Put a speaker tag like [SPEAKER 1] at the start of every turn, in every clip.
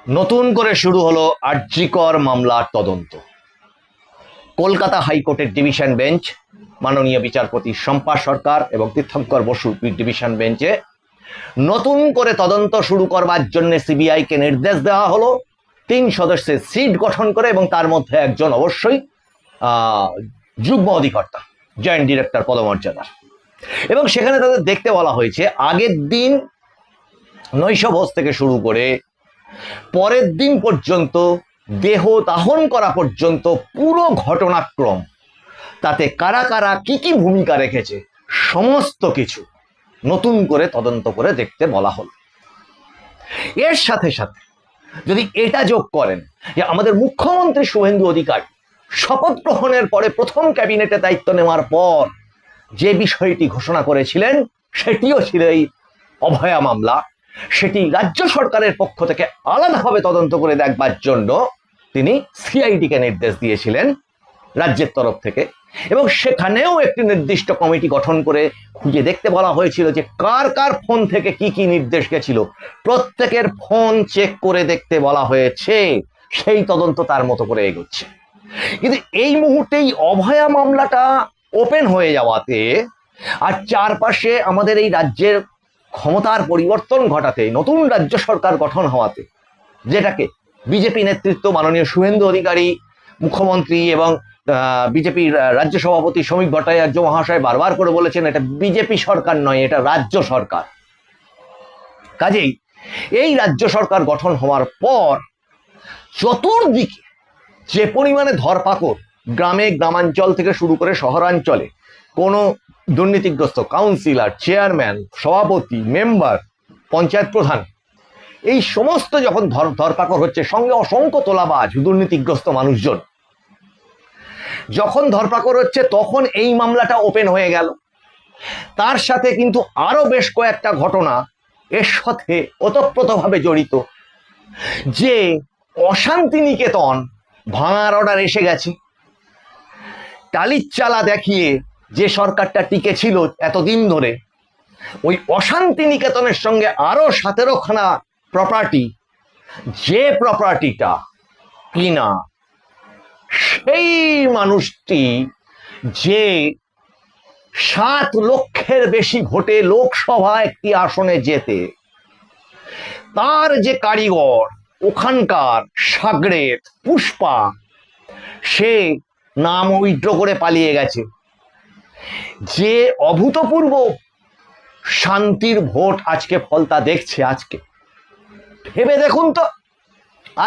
[SPEAKER 1] নতুন করে শুরু হলো আরজিকর মামলার তদন্ত। কলকাতা হাইকোর্টের ডিভিশন বেঞ্চ মাননীয় বিচারপতি শম্পা সরকার এবং তীর্থঙ্কর বসু ডিভিশন বেঞ্চে নতুন করে তদন্ত শুরু করবার জন্য সিবিআইকে নির্দেশ দেওয়া হলো 3 সদস্যের সিট গঠন করে, এবং তার মধ্যে একজন অবশ্যই যুগ্ম অধিকর্তা, জয়েন্ট ডিরেক্টর পদমর্যাদার। এবং সেখানে তাদের দেখতে বলা হয়েছে আগের দিন নৈশভোজ থেকে শুরু করে পরের দিন পর্যন্ত দেহ দাহন করা পর্যন্ত পুরো ঘটনাক্রম, তাতে কারা কারা কি কি ভূমিকা রেখেছে সমস্ত কিছু নতুন করে তদন্ত করে দেখতে বলা হলো। এর সাথে সাথে যদি এটা যোগ করেন যে আমাদের মুখ্যমন্ত্রী শুভেন্দু অধিকারী শপথ গ্রহণের পরে প্রথম ক্যাবিনেটে দায়িত্ব নেওয়ার পর যে বিষয়টি ঘোষণা করেছিলেন সেটিও ছিল এই অভয়া মামলা, সেটি রাজ্য সরকারের পক্ষ থেকে আলাদাভাবে তদন্ত করে দেখবার জন্য তিনি সিআইডিকে নির্দেশ দিয়েছিলেন রাজ্যের তরফ থেকে। এবং সেখানেও একটি নির্দিষ্ট কমিটি গঠন করে খুঁজে দেখতে বলা হয়েছিল যে কার কার ফোন থেকে কি কি নির্দেশ গেছিল, প্রত্যেকের ফোন চেক করে দেখতে বলা হয়েছে। সেই তদন্ত তার মতো করে এগোচ্ছে। কিন্তু এই মুহূর্তেই অভয়া মামলাটা ওপেন হয়ে যাওয়াতে আর চারপাশে আমাদের এই রাজ্যের ক্ষমতার পরিবর্তন ঘটাতে নতুন রাজ্য সরকার গঠন হওয়াতে, যেটাকে বিজেপি নেতৃত্ব মাননীয় শুভেন্দু অধিকারী মুখ্যমন্ত্রী এবং বিজেপির রাজ্য সভাপতি শ্রমিক ভট্টাচার্য মহাশয় বারবার করে বলেছেন এটা বিজেপি সরকার নয়, এটা রাজ্য সরকার। কাজেই এই রাজ্য সরকার গঠন হওয়ার পর চতুর্দিকে যে পরিমাণে ধরপাকড়, গ্রামে গ্রামাঞ্চল থেকে শুরু করে শহরাঞ্চলে কোনো দুর্নীতিগ্রস্ত কাউন্সিলর, চেয়ারম্যান, সভাপতি, মেম্বার, পঞ্চায়েত প্রধান, এই সমস্ত যখন ধরপাকড় হচ্ছে, সঙ্গে অসংখ্য তোলাবাজ দুর্নীতিগ্রস্ত মানুষজন যখন ধরপাকড় হচ্ছে, তখন এই মামলাটা ওপেন হয়ে গেল। তার সাথে কিন্তু আরো বেশ কয়েকটা ঘটনা এর সাথে ওতপ্রোতভাবে জড়িত, যে অশান্তি নিকেতন ভাঙার অর্ডার এসে গেছে। টালির চালা দেখিয়ে যে সরকারটা টিকে ছিল এতদিন ধরে, ওই অশান্তি নিকেতনের সঙ্গে আরো 17খানা প্রপার্টি, যে প্রপার্টিটা কিনা সেই মানুষটি যে 7 লক্ষের বেশি ভোটে লোকসভা একটি আসনে যেতে, তার যে কারিগর ওখানকার সাগরেদ পুষ্পা, সে নাম উইথড্র করে পালিয়ে গেছে। যে অভূতপূর্ব শান্তির ভোট আজকে ফলতা দেখছে। আজকে ভেবে দেখুন তো,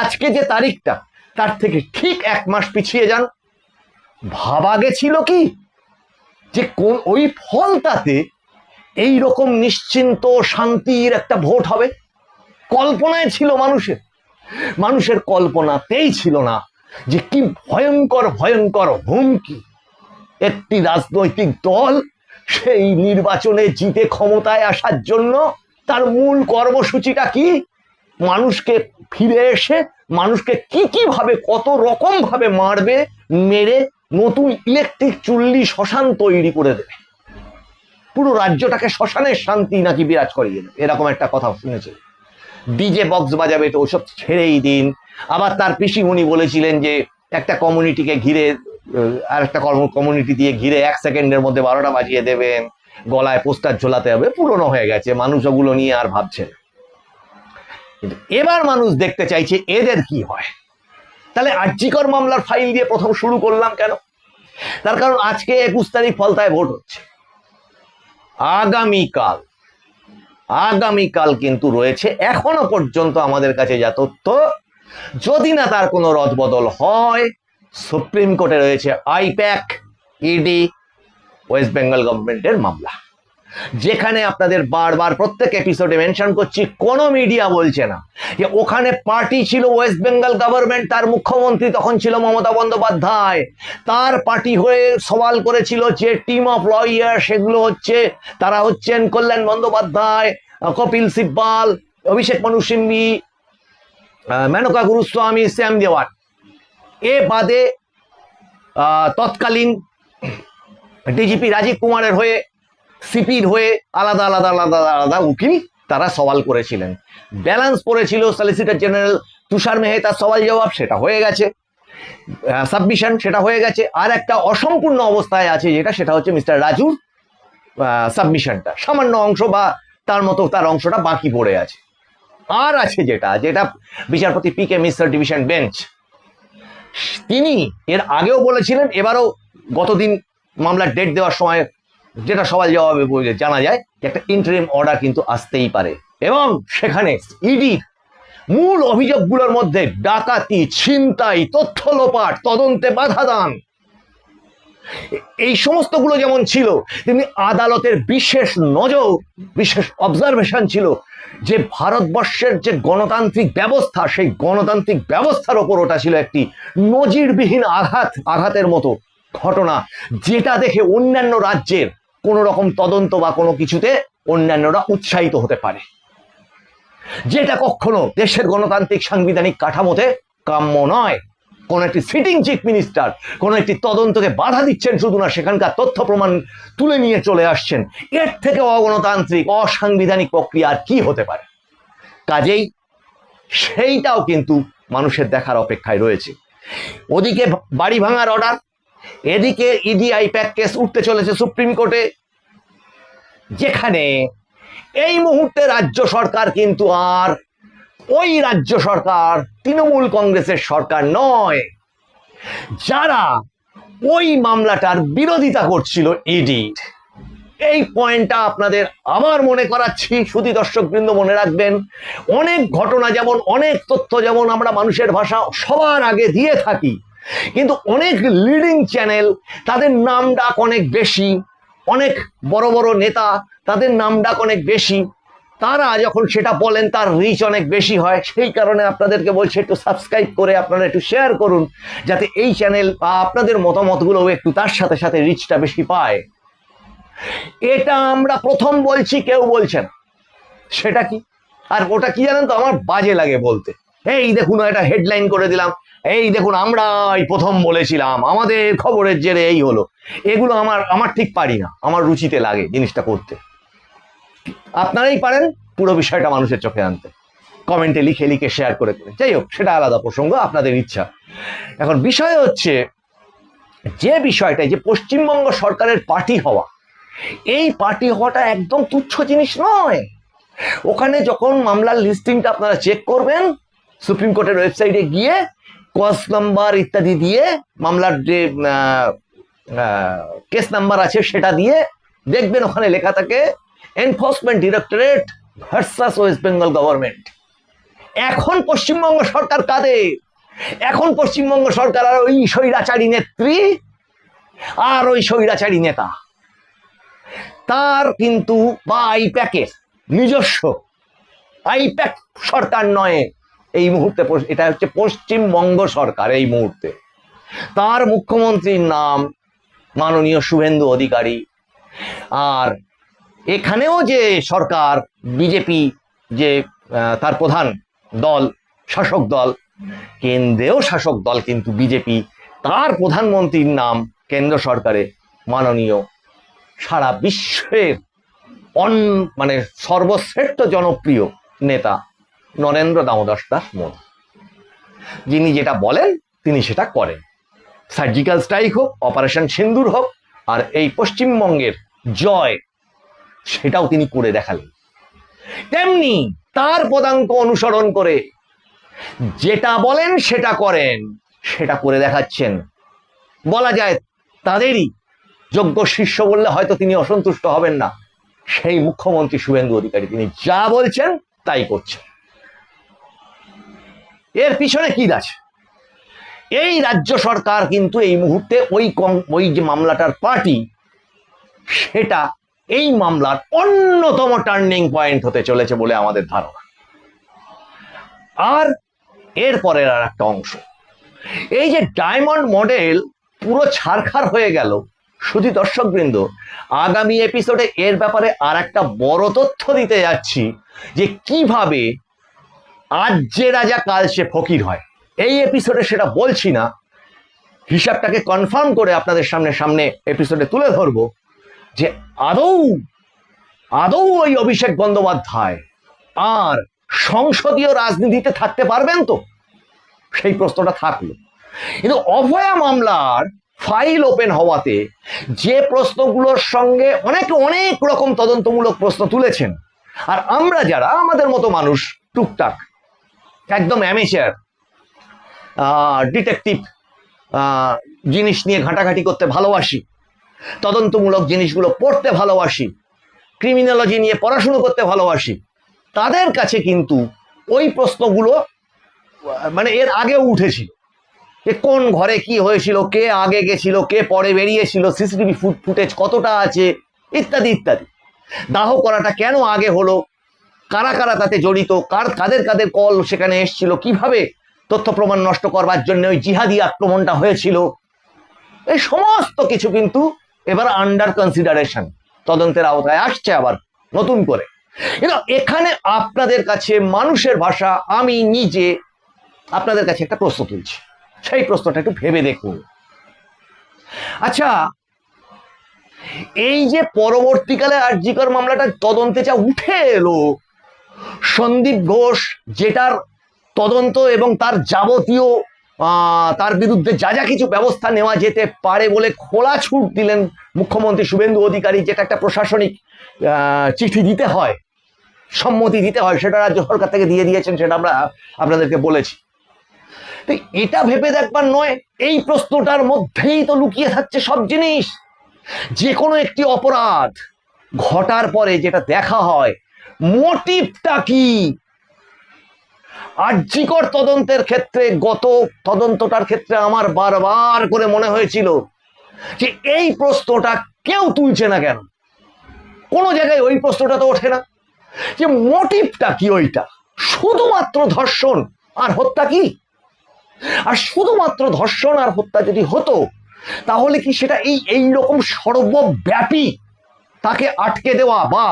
[SPEAKER 1] আজকে যে তারিখটা, তার থেকে ঠিক 1 মাস পিছিয়ে যান, ভাবা গেছিল কি যে কোন ওই ফলতাতে এই রকম নিশ্চিন্ত শান্তির একটা ভোট হবে? কল্পনায় ছিল মানুষের কল্পনাতেই ছিল না যে কি ভয়ঙ্কর ভয়ঙ্কর হুমকি একটি রাজনৈতিক দল সেই নির্বাচনে জিতে ক্ষমতায় আসার জন্য তার মূল কর্মসূচিটা কি, মানুষকে ফিরে এসে মানুষকে কি কিভাবে কত রকম ভাবে মারবে, মেরে নতুন ইলেকট্রিক চুল্লি শ্মশান তৈরি করে দেবে, পুরো রাজ্যটাকে শ্মশানের শান্তি নাকি বিরাজ করিয়ে দেবে, এরকম একটা কথা শুনেছি। ডিজে বক্স বাজাবে, তো ওসব ছেড়েই দিন। আবার তার পিসিমণি বলেছিলেন যে একটা কমিউনিটিকে ঘিরে আর একটা কমিউনিটি দিয়ে ঘিরে 1 সেকেন্ডের মধ্যে 12টা বাজিয়ে দেবেন, গলায় পোস্টার ঝোলাতে হবে। পুরনো হয়ে গেছে, মানুষ ওগুলো নিয়ে আর ভাবছে না। কিন্তু এবার মানুষ দেখতে চাইছে এদের কি হয়। তাহলে আরজিকর মামলার ফাইল দিয়ে প্রথম শুরু করলাম কেন? তার কারণ আজকে 21 তারিখ ফলতায় ভোট হচ্ছে। আগামীকাল কিন্তু রয়েছে, এখনো পর্যন্ত আমাদের কাছে যা তথ্য, যদি না তার কোনো রদবদল হয়, সুপ্রিম কোর্টে রয়েছে আইপ্যাক, ইডি, ওয়েস্ট বেঙ্গল গভর্নমেন্টের মামলা, যেখানে আপনাদের বারবার প্রত্যেক এপিসোডে মেনশন করছি, কোনো মিডিয়া বলছে না যে ওখানে পার্টি ছিল ওয়েস্ট বেঙ্গল গভর্নমেন্ট, তার মুখ্যমন্ত্রী তখন ছিল মমতা বন্দ্যোপাধ্যায়, তার পার্টি হয়ে সওয়াল করেছিল যে টিম অফ লয়ার, সেগুলো হচ্ছে, তারা হচ্ছেন কল্যাণ বন্দ্যোপাধ্যায়, কপিল সিব্বাল, অভিষেক মনু সিংভি, মেনকা গুরুস্বামী, শ্যাম দেওয়ান। এ বাদে তৎকালীন ডিজিপি রাজীব কুমারের হয়ে, সিপির হয়ে আলাদা আলাদা আলাদা আলাদা উকিল তারা সওয়াল করেছিলেন। ব্যালেন্স পড়েছিল সলিসিটর জেনারেল তুষার মেহতার সওয়াল জবাব সেটা হয়ে গেছে, সাবমিশন সেটা হয়ে গেছে। আর একটা অসম্পূর্ণ অবস্থায় আছে সেটা হচ্ছে মিস্টার রাজুর সাবমিশনটা, সামান্য অংশ বা তার মতো তার অংশটা বাকি পড়ে আছে। আর আছে যেটা বিচারপতি পি কে মিশ্র ডিভিশন বেঞ্চ, তিনি এর আগেও বলেছিলেন, এবারও গতদিন মামলার ডেট দেওয়ার সময় যেটা সওয়াল জবাবে জানা যায় একটা ইন্টারিম অর্ডার কিন্তু আসতেই পারে, এবং সেখানে ইডির মূল অভিযোগগুলোর মধ্যে ডাকাতি, ছিনতাই, তথ্য লোপাট, তদন্তে বাধা দান, এই সমস্তগুলো যেমন ছিল, তেমনি আদালতের বিশেষ নজর, বিশেষ অবজারভেশন ছিল যে ভারতবর্ষের যে গণতান্ত্রিক ব্যবস্থা, সেই গণতান্ত্রিক ব্যবস্থার ওপর ওটা ছিল একটি নজিরবিহীন আঘাতের মতো ঘটনা, যেটা দেখে অন্যান্য রাজ্যের কোনো রকম তদন্ত বা কোনো কিছুতে অন্যান্যরা উৎসাহিত হতে পারে, যেটা কখনো দেশের গণতান্ত্রিক সাংবিধানিক কাঠামোতে কাম্য নয়। কোন একটি সিটিং চিফ মিনিস্টার কোন একটি তদন্তকে বাধা দিচ্ছেন শুধু না, সেখানকার তথ্য প্রমাণ তুলে নিয়ে চলে আসছেন, এর থেকে অগণতান্ত্রিক অসাংবিধানিক প্রক্রিয়া আর কি হতে পারে? কাজেই সেইটাও কিন্তু মানুষের দেখার অপেক্ষায় রয়েছে। ওদিকে বাড়ি ভাঙার অর্ডার, এদিকে ইডি আইপ্যাক কেস উঠতে চলেছে সুপ্রিম কোর্টে, যেখানে এই মুহূর্তে রাজ্য সরকার কিন্তু আর ওই রাজ্য সরকার তৃণমূল কংগ্রেসের সরকার নয়, যারা ওই মামলাটার বিরোধিতা করছিল ইডির। এই পয়েন্টটা আপনাদের আবার মনে করাচ্ছি, শুধু দর্শকবৃন্দ মনে রাখবেন, অনেক ঘটনা যেমন, অনেক তথ্য যেমন আমরা মানুষের ভাষা সবার আগে দিয়ে থাকি, কিন্তু অনেক লিডিং চ্যানেল তাদের নাম ডাক অনেক বেশি, অনেক বড় বড় নেতা তাদের নাম ডাক অনেক বেশি, তারা যখন সেটা বলেন তার রিচ অনেক বেশি হয়। সেই কারণে আপনাদেরকে বলছি একটু সাবস্ক্রাইব করে আপনারা একটু শেয়ার করুন, যাতে এই চ্যানেল বা আপনাদের মতামতগুলো একটু তার সাথে সাথে রিচটা বেশি পায়। এটা আমরা প্রথম বলছি, কেউ বলছে না। সেটা কি? আর ওটা কি জানেন তো, আমার বাজে লাগে বলতে। এই দেখুন একটা হেডলাইন করে দিলাম, এই দেখুন আমরা এই প্রথম বলেছিলাম, আমাদের খবরের জেরে এই হলো। এগুলো আমার ঠিক পারি না, আমার রুচিতে লাগে জিনিসটা করতে। আপনারাই পারেন পুরো বিষয়টা মানুষের চোখে আনতে, কমেন্টে লিখে লিখে শেয়ার করে করে। যাই হোক, সেটা আলাদা প্রসঙ্গ, আপনাদের ইচ্ছা। এখন বিষয় হচ্ছে যে বিষয়টা, যে পশ্চিমবঙ্গ সরকারের পার্টি হওয়া, এই পার্টি হওয়াটা একদম তুচ্ছ জিনিস নয়। ওখানে যখন মামলার লিস্টিংটা আপনারা চেক করবেন, সুপ্রিম কোর্টের ওয়েবসাইটে গিয়ে কজ নাম্বার ইত্যাদি দিয়ে, মামলার যে কেস নাম্বার আছে সেটা দিয়ে দেখবেন, ওখানে লেখা থাকে enforcement directorate versus West Bengal government. এখন পশ্চিমবঙ্গ সরকার কাদের? এখন পশ্চিমবঙ্গ সরকার আর ওই স্বৈরাচারী নেত্রী আর ওই স্বৈরাচারী নেতা, তার কিন্তু বা আইপ্যাকের নিজস্ব আইপ্যাক সরকার নয় এই মুহূর্তে, এটা হচ্ছে পশ্চিমবঙ্গ সরকার এই মুহূর্তে। তার মুখ্যমন্ত্রীর নাম মাননীয় শুভেন্দু অধিকারী। আর এখানেও যে সরকার বিজেপি, যে তার প্রধান দল, শাসক দল, কেন্দ্রেও শাসক দল কিন্তু বিজেপি, তার প্রধানমন্ত্রীর নাম কেন্দ্র সরকারে মাননীয় সারা বিশ্বের মানে সর্বশ্রেষ্ঠ জনপ্রিয় নেতা নরেন্দ্র দামোদর দাস মোদী। যিনি যেটা বলেন তিনি সেটা করেন। সার্জিক্যাল স্ট্রাইক হোক, অপারেশন সিন্দুর হোক, আর এই পশ্চিমবঙ্গের জয়, সেটাও তিনি করে দেখালেন। তেমনি তার পদাঙ্ক অনুসরণ করে যেটা বলেন সেটা করেন, সেটা করে দেখাচ্ছেন। বলা যায় তাদেরই যোগ্য শিষ্য বললে হয়তো তিনি অসন্তুষ্ট হবেন না, সেই মুখ্যমন্ত্রী শুভেন্দু অধিকারী। তিনি যা বলছেন তাই করছেন। এর পিছনে কি আছে? এই রাজ্য সরকার কিন্তু এই মুহূর্তে ওই যে মামলাটার পার্টি, সেটা এই মামলার অন্যতম টার্নিং পয়েন্ট হতে চলেছে বলে আমাদের ধারণা। আর এরপরের আর একটা অংশ, এই যে ডায়মন্ড মডেল পুরো ছারখার হয়ে গেল, শুধু দর্শকবৃন্দ আগামী এপিসোডে এর ব্যাপারে আর একটা বড় তথ্য দিতে যাচ্ছি, যে কিভাবে আজ যে রাজা কাল সে ফকির হয়। এই এপিসোডে সেটা বলছি না, হিসাবটাকে কনফার্ম করে আপনাদের সামনে এপিসোডে তুলে ধরবো, যে আদৌ ওই অভিষেক বন্দ্যোপাধ্যায় আর সংসদীয় রাজনীতিতে থাকতে পারবেন তো? সেই প্রশ্নটা থাকলো। কিন্তু অভয়া মামলার ফাইল ওপেন হওয়াতে যে প্রশ্নগুলোর সঙ্গে অনেক অনেক রকম তদন্তমূলক প্রশ্ন তুলেছেন, আর আমরা যারা আমাদের মতো মানুষ টুকটাক একদম অ্যামেচার ডিটেকটিভ জিনিস নিয়ে ঘাঁটাঘাঁটি করতে ভালোবাসি, তদন্তমূলক জিনিসগুলো পড়তে ভালোবাসি, ক্রিমিনোলজি নিয়ে পড়াশুনো করতে ভালোবাসি, তাদের কাছে কিন্তু ওই প্রশ্নগুলো মানে এর আগেও উঠেছিল যে কোন ঘরে কি হয়েছিল, কে আগে গেছিল, কে পরে বেরিয়েছিল, সিসিটিভি ফুটেজ কতটা আছে, ইত্যাদি ইত্যাদি। দাহ করাটা কেন আগে হলো, কারা কারা তাতে জড়িত, কাদের কাদের কল সেখানে এসেছিল, কিভাবে তথ্য প্রমাণ নষ্ট করবার জন্য ওই জিহাদি আক্রমণটা হয়েছিল, এই সমস্ত কিছু কিন্তু এবার আন্ডার কনসিডারেশন, তদন্তের আওতায় আসছে আবার নতুন করে। কিন্তু এখানে আপনাদের কাছে মানুষের ভাষা আমি নিজে আপনাদের কাছে একটা প্রশ্ন তুলছি, সেই প্রশ্নটা একটু ভেবে দেখুন। আচ্ছা, এই যে পরবর্তীকালে আরজিকর মামলাটা তদন্তে যা উঠে এলো, সন্দীপ ঘোষ যেটার তদন্ত এবং তার যাবতীয় তার বিরুদ্ধে যা যা কিছু ব্যবস্থা নেওয়া যেতে পারে বলে খোলা ছুট দিলেন মুখ্যমন্ত্রী শুভেন্দু অধিকারী, যেটা একটা প্রশাসনিক চিঠি দিতে হয়, সম্মতি দিতে হয়, সেটা রাজ্য সরকার থেকে দিয়ে দিয়েছেন, সেটা আমরা আপনাদেরকে বলেছি। তো এটা ভেবে দেখবার নয়, এই প্রশ্নটার মধ্যেই তো লুকিয়ে থাকছে সব জিনিস। যে কোনো একটি অপরাধ ঘটার পরে যেটা দেখা হয়, মোটিভটা কি। আরজিকর তদন্তের ক্ষেত্রে, গত তদন্তটার ক্ষেত্রে আমার বারবার করে মনে হয়েছিল যে এই প্রশ্নটা কেউ তুলছে না কেন, কোনো জায়গায় ওই প্রশ্নটা তো ওঠে না যে মোটিভটা কি। ওইটা শুধুমাত্র ধর্ষণ আর হত্যা কি? আর শুধুমাত্র ধর্ষণ আর হত্যা যদি হতো, তাহলে কি সেটা এই রকম সর্বব্যাপী তাকে আটকে দেওয়া বা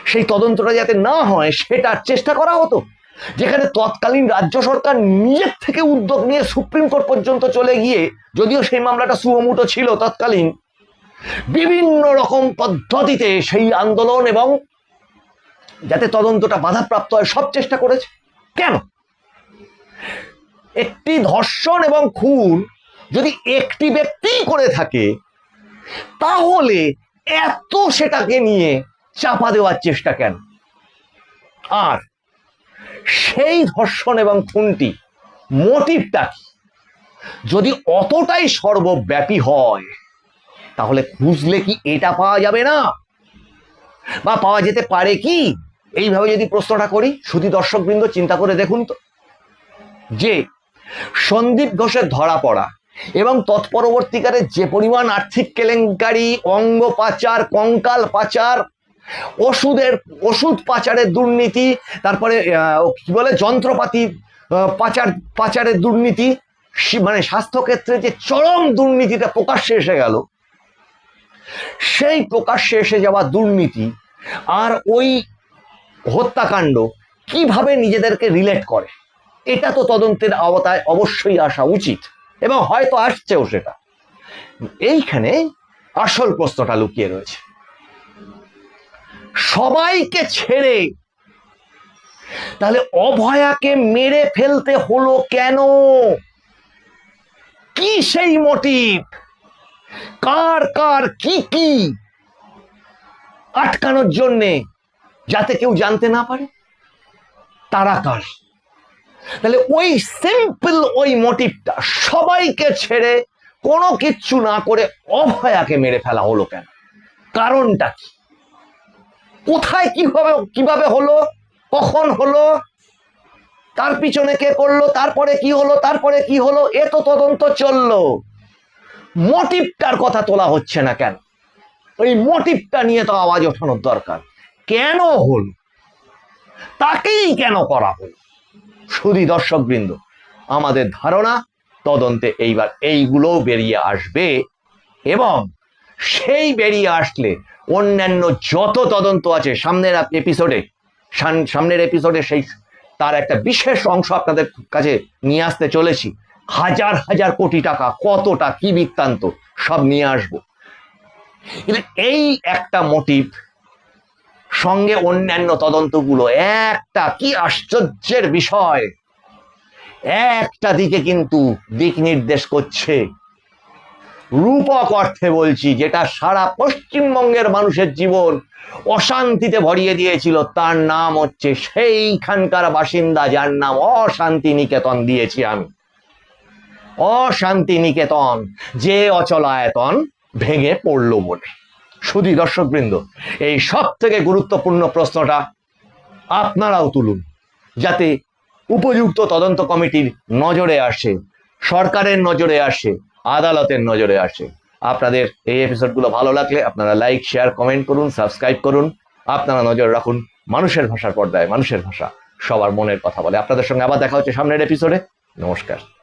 [SPEAKER 1] সেই তদন্তটা যাতে না হয় সেটার চেষ্টা করা হতো, যেখানে তৎকালীন রাজ্য সরকার নিজের থেকে উদ্যোগ নিয়ে সুপ্রিম কোর্ট পর্যন্ত চলে গিয়ে, যদিও সেই মামলাটা সুমোটো ছিল তৎকালীন, বিভিন্ন রকম পদ্ধতিতে সেই আন্দোলন এবং যাতে তদন্তটা বাধাপ্রাপ্ত হয় সব চেষ্টা করেছে। কেন? একটি ধর্ষণ এবং খুন যদি একটি ব্যক্তি করে থাকে, তাহলে এত সেটাকে নিয়ে চাপা দেওয়ার চেষ্টা কেন? আর সেই ধর্ষণ এবং খুনটি মোটিভটা কি যদি অতটাই সর্বব্যাপী হয়, তাহলে খুঁজলে কি এটা পাওয়া যাবে না, বা পাওয়া যেতে পারে কি? এইভাবে যদি প্রশ্নটা করি, শুধু দর্শকবৃন্দ চিন্তা করে দেখুন তো, যে সন্দীপ ঘোষের ধরা পড়া এবং তৎপরবর্তীকালে যে পরিমাণ আর্থিক কেলেঙ্কারি, অঙ্গ পাচার, কঙ্কাল পাচার, ওষুধ পাচারের দুর্নীতি, তারপরে কি বলে যন্ত্রপাতি পাচারের দুর্নীতি, মানে স্বাস্থ্যক্ষেত্রে যে চরম দুর্নীতিটা প্রকাশ্যে এসে গেল, সেই প্রকাশ্যে এসে যাওয়া দুর্নীতি আর ওই হত্যাকাণ্ড কিভাবে নিজেদেরকে রিলেট করে, এটা তো তদন্তের আওতায় অবশ্যই আসা উচিত, এবং হয়তো আসছেও সেটা। এইখানে আসল প্রশ্নটা লুকিয়ে রয়েছে। সবাইকে ছেড়ে তাহলে অভয়াকে মেরে ফেলতে হলো কেন? কি সেই মোটিভ? কার কার কি কি আটকানোর জন্যে, যাতে কেউ জানতে না পারে তারা কার? তাহলে ওই সিম্পল ওই মোটিভটা, সবাইকে ছেড়ে কোনো কিচ্ছু না করে অভয়াকে মেরে ফেলা হলো কেন? কারণটা কি? কোথায় কিভাবে হলো, কখন হলো, তার পিছনে কে করলো, তারপরে কি হলো, এ তো তদন্ত চললো, মোটিভটার কথা তোলা হচ্ছে না কেন? ওই মোটিভটা নিয়ে তো আওয়াজ ওঠানোর দরকার। কেন হলো, তাকেই কেন করা হলো? শুধু দর্শকবৃন্দ, আমাদের ধারণা তদন্তে এইবার এইগুলোও বেরিয়ে আসবে, এবং সেই বেরিয়ে আসলে অন্যান্য যত তদন্ত আছে সামনের এপিসোডে সেই তার একটা বিশেষ অংশ আপনাদের কাছে নিয়ে আসতে চলেছি। হাজার হাজার কোটি টাকা, কতটা কি বৃত্তান্ত, সব নিয়ে আসবো। কিন্তু এই একটা মোটিভ সঙ্গে অন্যান্য তদন্তগুলো, একটা কি আশ্চর্যের বিষয়, একটা দিকে কিন্তু দিক নির্দেশ করছে, রূপক অর্থে বলছি, যেটা সারা পশ্চিমবঙ্গের মানুষের জীবন অশান্তিতে ভরিয়ে দিয়েছিল। তার নাম হচ্ছে সেইখানকার বাসিন্দা, যার নাম অশান্তি নিকেতন দিয়েছি আমি। অশান্তি নিকেতন, যে অচলায়তন ভেঙে পড়লো বলে। শুধু দর্শকবৃন্দ, এই সব থেকে গুরুত্বপূর্ণ প্রশ্নটা আপনারাও তুলুন, যাতে উপযুক্ত তদন্ত কমিটির নজরে আসে, সরকারের নজরে আসে, আদালতের নজরে আসে। আপনাদের এই এপিসোডগুলো ভালো লাগলে আপনারা লাইক, শেয়ার, কমেন্ট করুন, সাবস্ক্রাইব করুন। আপনারা নজর রাখুন মানুষের ভাষার পর্দায়। মানুষের ভাষা সবার মনের কথা বলে। আপনাদের সঙ্গে আবার দেখা হচ্ছে সামনের এপিসোডে। নমস্কার।